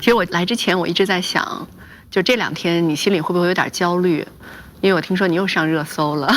其实我来之前我一直在想，就这2天你心里会不会有点焦虑？因为我听说你又上热搜了。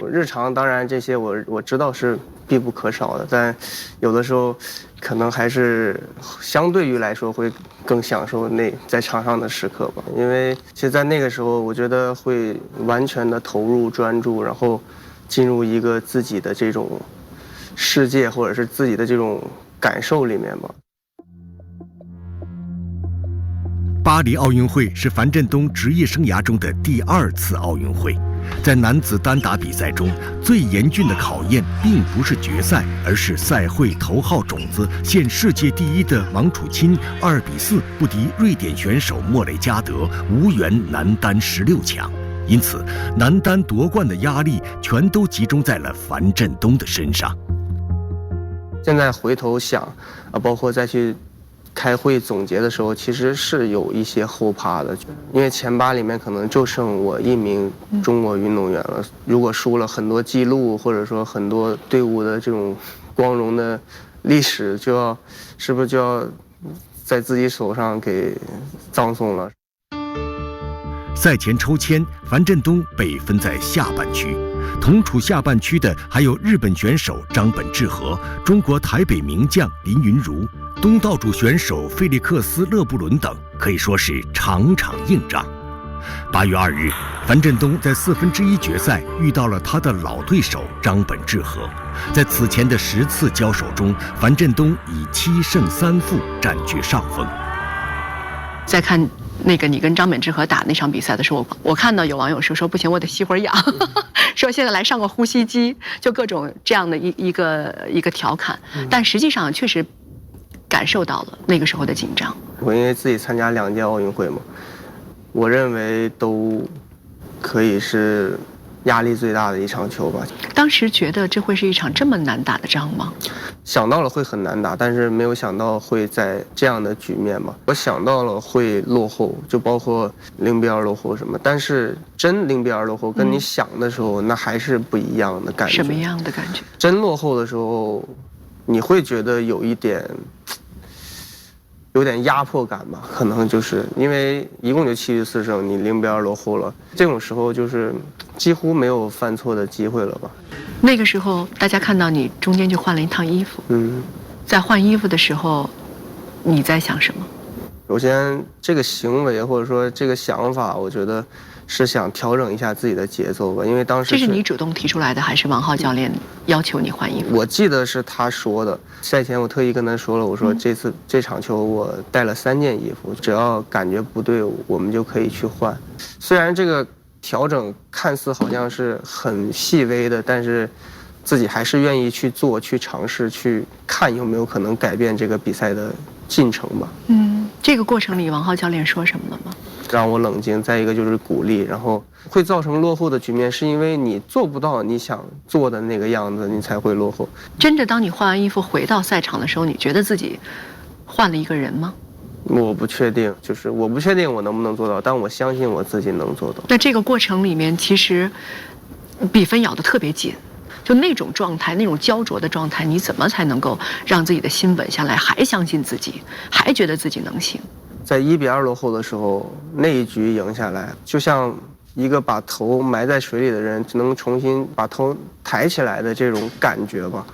日常当然这些我知道是必不可少的，但有的时候可能还是相对于来说会更享受在场上的时刻吧。因为其实在那个时候，我觉得会完全的投入专注，然后进入一个自己的这种世界或者是自己的这种感受里面吧。巴黎奥运会是樊振东职业生涯中的第2次奥运会。在男子单打比赛中，最严峻的考验并不是决赛，而是赛会头号种子、现世界第1的王楚钦2比4不敌瑞典选手莫雷加德，无缘男单16强。因此，男单夺冠的压力全都集中在了樊振东的身上。现在回头想，包括再去开会总结的时候，其实是有一些后怕的，因为前8里面可能就剩我1名中国运动员了。如果输了很多记录，或者说很多队伍的这种光荣的历史，是不是就要在自己手上给葬送了？赛前抽签，樊振东被分在下半区，同处下半区的还有日本选手张本智和、中国台北名将林昀儒、东道主选手费利克斯·勒布伦等，可以说是场场硬仗。8月2日，樊振东在1/4决赛遇到了他的老对手张本智和。在此前的10次交手中，樊振东以7胜3负占据上风。再看那个你跟张本智和打那场比赛的时候，我看到有网友说不行，我得吸会儿氧，说现在来上个呼吸机，就各种这样的一个调侃。但实际上确实感受到了那个时候的紧张。我因为自己参加2届奥运会嘛，我认为都可以是压力最大的一场球吧。当时觉得这会是一场这么难打的仗吗？想到了会很难打，但是没有想到会在这样的局面吧。我想到了会落后，就包括0比2落后什么，但是真0比2落后跟你想的时候，那还是不一样的感觉。什么样的感觉？真落后的时候，你会觉得有点压迫感吧，可能就是因为一共就7局4胜，你0比2落后了，这种时候就是几乎没有犯错的机会了吧。那个时候大家看到你中间就换了一趟衣服，在换衣服的时候，你在想什么？首先这个行为或者说这个想法，我觉得是想调整一下自己的节奏吧，因为当时这是你主动提出来的，还是王浩教练要求你换衣服？我记得是他说的。赛前我特意跟他说了，我说这场球我带了3件衣服，只要感觉不对，我们就可以去换。虽然这个调整看似好像是很细微的，但是自己还是愿意去做、去尝试、去看有没有可能改变这个比赛的进程吧。这个过程里，王浩教练说什么了吗？让我冷静，再一个就是鼓励，然后会造成落后的局面，是因为你做不到你想做的那个样子，你才会落后。真的，当你换完衣服回到赛场的时候，你觉得自己换了一个人吗？我不确定，就是我不确定我能不能做到，但我相信我自己能做到。那这个过程里面，其实比分咬得特别紧，就那种状态，那种焦灼的状态，你怎么才能够让自己的心稳下来，还相信自己，还觉得自己能行？在1比2落后的时候，那一局赢下来，就像一个把头埋在水里的人能重新把头抬起来的这种感觉吧。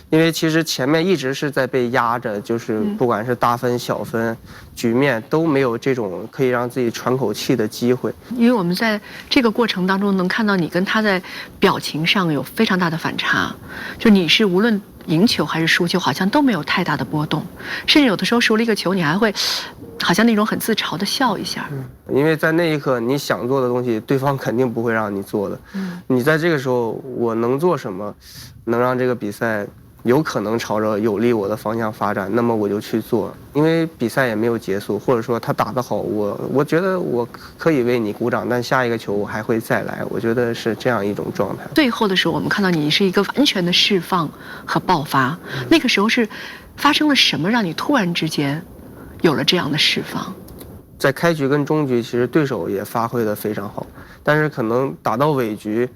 因为其实前面一直是在被压着，就是不管是大分小分局面都没有这种可以让自己喘口气的机会。因为我们在这个过程当中能看到你跟他在表情上有非常大的反差，就你是无论赢球还是输球好像都没有太大的波动，甚至有的时候输了一个球你还会好像那种很自嘲的笑一下。因为在那一刻你想做的东西对方肯定不会让你做的。你在这个时候我能做什么能让这个比赛有可能朝着有利我的方向发展，那么我就去做。因为比赛也没有结束，或者说他打得好，我觉得我可以为你鼓掌，但下一个球我还会再来，我觉得是这样一种状态。最后的时候我们看到你是一个完全的释放和爆发，那个时候是发生了什么让你突然之间有了这样的释放？在开局跟中局其实对手也发挥得非常好，但是可能打到尾局，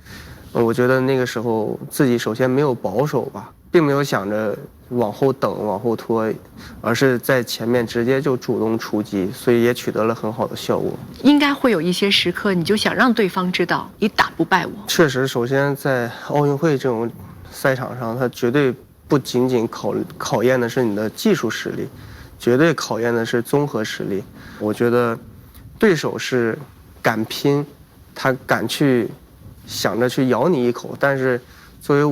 我觉得那个时候自己首先没有保守吧，并没有想着往后等、往后拖，而是在前面直接就主动出击，所以也取得了很好的效果。应该会有一些时刻，你就想让对方知道你打不败我。确实，首先在奥运会这种赛场上，它绝对不仅仅考验的是你的技术实力，绝对考验的是综合实力。我觉得对手是敢拼，他敢去想着去咬你一口，但是作为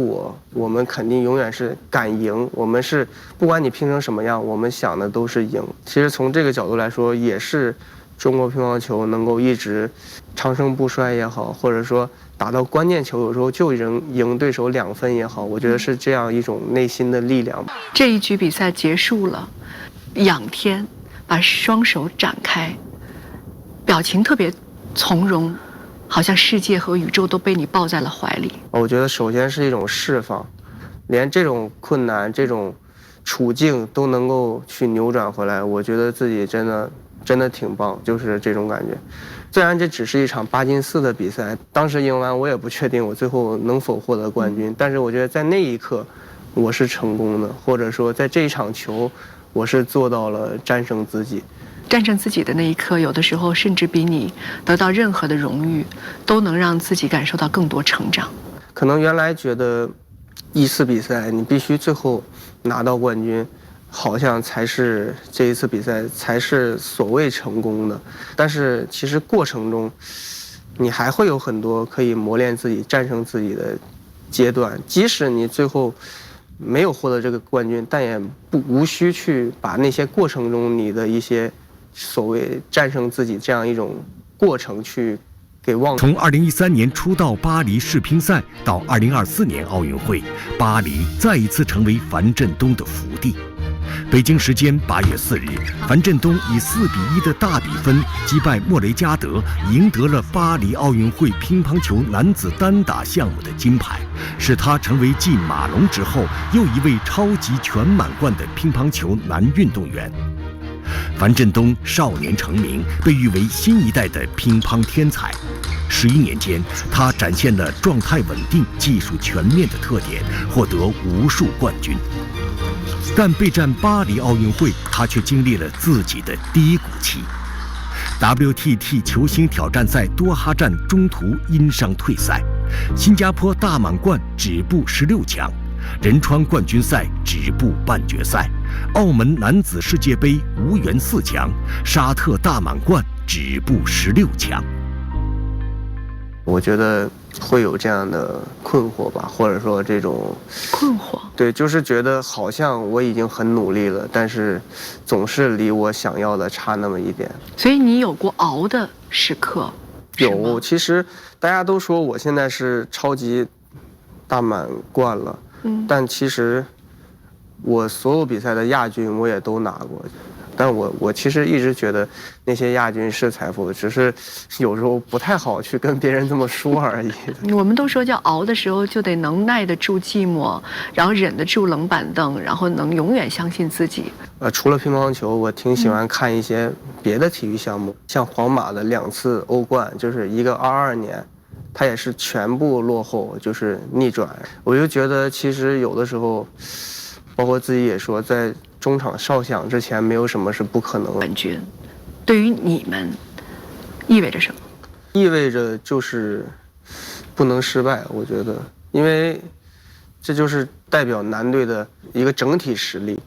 我们肯定永远是敢赢，我们是不管你拼成什么样，我们想的都是赢。其实从这个角度来说，也是中国乒乓球能够一直长盛不衰也好，或者说打到关键球有时候就赢对手2分也好，我觉得是这样一种内心的力量。这一局比赛结束了，仰天把双手展开，表情特别从容，好像世界和宇宙都被你抱在了怀里。我觉得首先是一种释放，连这种困难、这种处境都能够去扭转回来，我觉得自己真的挺棒，就是这种感觉。虽然这只是一场8进4的比赛，当时赢完我也不确定我最后能否获得冠军，但是我觉得在那一刻我是成功的，或者说在这一场球我是做到了战胜自己。战胜自己的那一刻，有的时候甚至比你得到任何的荣誉都能让自己感受到更多成长。可能原来觉得一次比赛你必须最后拿到冠军，好像才是这一次比赛才是所谓成功的，但是其实过程中你还会有很多可以磨练自己、战胜自己的阶段。即使你最后没有获得这个冠军，但也无需去把那些过程中你的一些所谓战胜自己这样一种过程去给忘记。从2013年出道巴黎世乒赛到2024年奥运会，巴黎再一次成为樊振东的福地。北京时间8月4日，樊振东以4比1的大比分击败莫雷加德，赢得了巴黎奥运会乒乓球男子单打项目的金牌，使他成为继马龙之后又一位超级全满贯的乒乓球男运动员。樊振东少年成名，被誉为新一代的乒乓天才。11年间，他展现了状态稳定、技术全面的特点，获得无数冠军。但备战巴黎奥运会，他却经历了自己的低谷期。WTT 球星挑战赛多哈站中途因伤退赛，新加坡大满贯止步16强，仁川冠军赛止步半决赛，澳门男子世界杯无缘4强，沙特大满贯止步16强。我觉得会有这样的困惑吧，或者说这种困惑。对，就是觉得好像我已经很努力了，但是总是离我想要的差那么一点。所以你有过熬的时刻？有，其实大家都说我现在是超级大满贯了，但其实我所有比赛的亚军我也都拿过。但我其实一直觉得那些亚军是财富，只是有时候不太好去跟别人这么说而已。我们都说叫熬的时候就得能耐得住寂寞，然后忍得住冷板凳，然后能永远相信自己。除了乒乓球，我挺喜欢看一些别的体育项目，像皇马的2次欧冠，就是一个22年，他也是全部落后，就是逆转。我就觉得其实有的时候，包括自己也说，在中场哨响之前，没有什么是不可能的。冠军，对于你们意味着什么？意味着就是不能失败。我觉得，因为这就是代表男队的一个整体实力。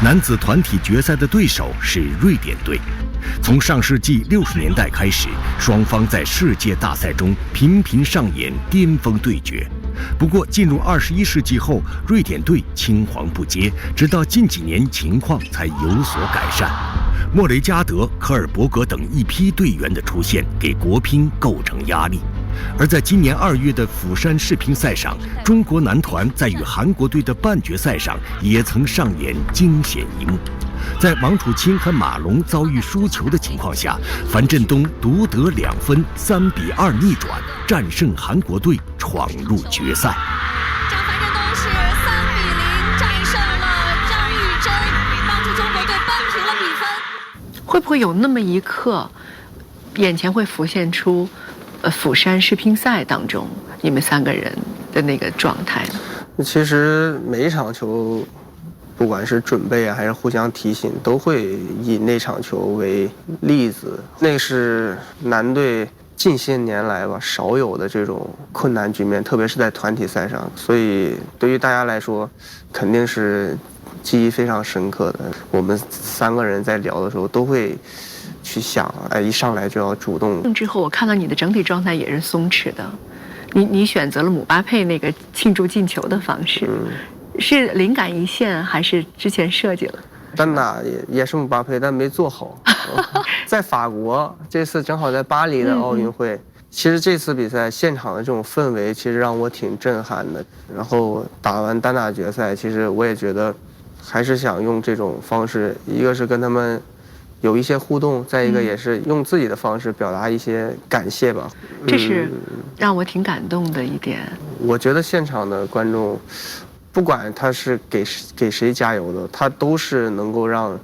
男子团体决赛的对手是瑞典队。从上世纪60年代开始，双方在世界大赛中频频上演巅峰对决。不过，进入21世纪后，瑞典队青黄不接，直到近几年情况才有所改善。莫雷加德、科尔伯格等一批队员的出现，给国乒构成压力。而在今年2月的釜山世乒赛上，中国男团在与韩国队的半决赛上也曾上演惊险一幕。在王楚钦和马龙遭遇输球的情况下，樊振东独得2分，3比2逆转，战胜韩国队，闯入决赛。樊振东是3比0战胜了张玉珍，帮助中国队扳平了比分。会不会有那么一刻，眼前会浮现出釜山世乒赛当中，你们3个人的那个状态呢？其实每一场球，不管是准备啊，还是互相提醒，都会以那场球为例子。那是男队近些年来吧少有的这种困难局面，特别是在团体赛上，所以对于大家来说，肯定是记忆非常深刻的。我们3个人在聊的时候，都会去想，一上来就要主动。之后我看到你的整体状态也是松弛的，你选择了姆巴佩那个庆祝进球的方式。是灵感一现，还是之前设计了？单打也是姆巴佩，但没做好。在法国，这次正好在巴黎的奥运会，其实这次比赛现场的这种氛围，其实让我挺震撼的。然后打完单打决赛，其实我也觉得，还是想用这种方式，一个是跟他们有一些互动，再一个也是用自己的方式表达一些感谢吧。这是让我挺感动的一点。我觉得现场的观众，不管他是给谁加油的，他都是能够让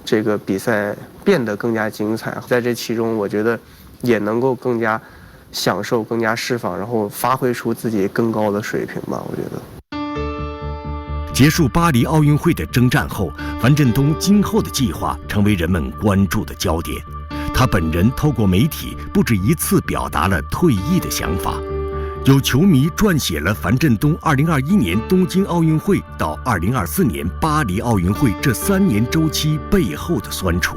这个比赛变得更加精彩。在这其中，我觉得也能够更加享受、更加释放，然后发挥出自己更高的水平吧。我觉得。结束巴黎奥运会的征战后，樊振东今后的计划成为人们关注的焦点。他本人透过媒体不止一次表达了退役的想法。有球迷撰写了樊振东2021年东京奥运会到2024年巴黎奥运会这3年周期背后的酸楚，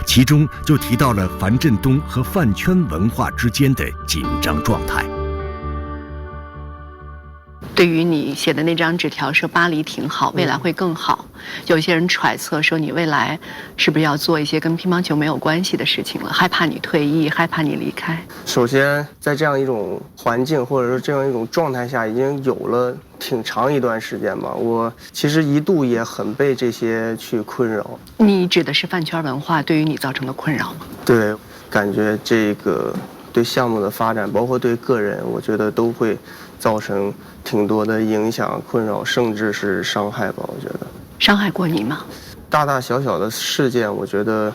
其中就提到了樊振东和饭圈文化之间的紧张状态。对于你写的那张纸条说巴黎挺好，未来会更好，有些人揣测说你未来是不是要做一些跟乒乓球没有关系的事情了，害怕你退役，害怕你离开。首先在这样一种环境或者说这样一种状态下，已经有了挺长一段时间吧，我其实一度也很被这些去困扰。你指的是饭圈文化对于你造成的困扰吗？对，感觉这个对项目的发展，包括对个人，我觉得都会造成挺多的影响、困扰，甚至是伤害吧。我觉得伤害过你吗？大大小小的事件，我觉得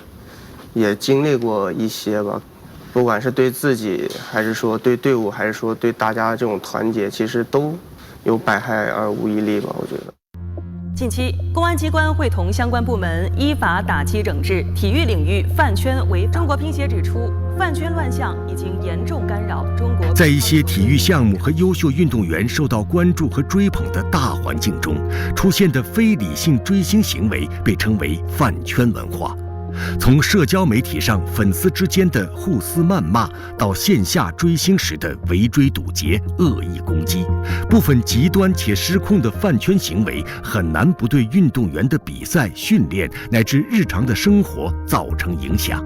也经历过一些吧。不管是对自己，还是说对队伍，还是说对大家这种团结，其实都有百害而无一利吧。我觉得。近期，公安机关会同相关部门依法打击整治体育领域饭圈违法。中国乒协指出，饭圈乱象已经严重干扰中国。在一些体育项目和优秀运动员受到关注和追捧的大环境中，出现的非理性追星行为被称为饭圈文化。从社交媒体上粉丝之间的互撕谩骂，到线下追星时的围追堵截、恶意攻击，部分极端且失控的饭圈行为很难不对运动员的比赛、训练乃至日常的生活造成影响。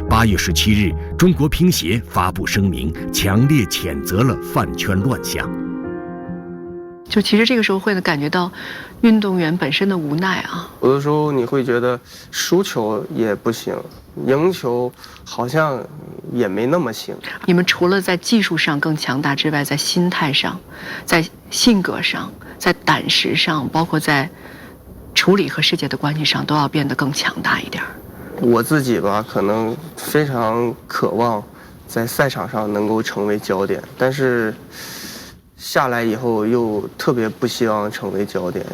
8月17日，中国乒协发布声明，强烈谴责了饭圈乱象。就其实这个时候会感觉到运动员本身的无奈啊。有的时候你会觉得输球也不行，赢球好像也没那么行。你们除了在技术上更强大之外，在心态上、在性格上、在胆识上，包括在处理和世界的关系上，都要变得更强大一点。我自己吧，可能非常渴望在赛场上能够成为焦点，但是下来以后又特别不希望成为焦点，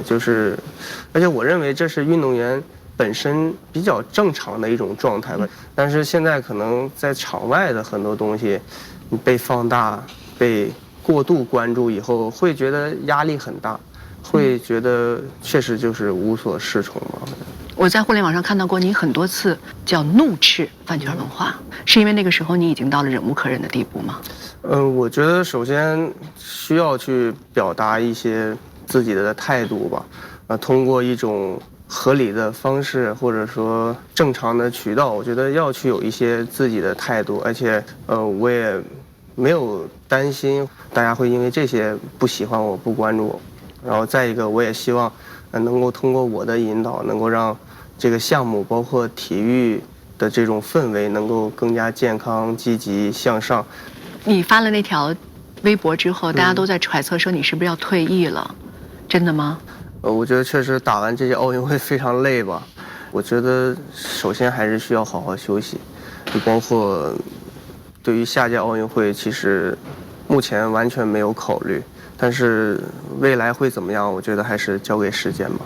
而且我认为这是运动员本身比较正常的一种状态吧。但是现在可能在场外的很多东西被放大、被过度关注以后，会觉得压力很大，会觉得确实就是无所适从嘛。我在互联网上看到过你很多次叫怒斥饭圈文化，是因为那个时候你已经到了忍无可忍的地步吗？我觉得首先需要去表达一些自己的态度吧，通过一种合理的方式或者说正常的渠道，我觉得要去有一些自己的态度，而且我也没有担心大家会因为这些不喜欢我、不关注我。然后再一个，我也希望能够通过我的引导，能够让这个项目包括体育的这种氛围能够更加健康、积极向上。你发了那条微博之后，大家都在揣测说你是不是要退役了，真的吗？我觉得确实打完这些奥运会非常累吧。我觉得首先还是需要好好休息，包括对于下届奥运会，其实目前完全没有考虑，但是未来会怎么样，我觉得还是交给时间吧。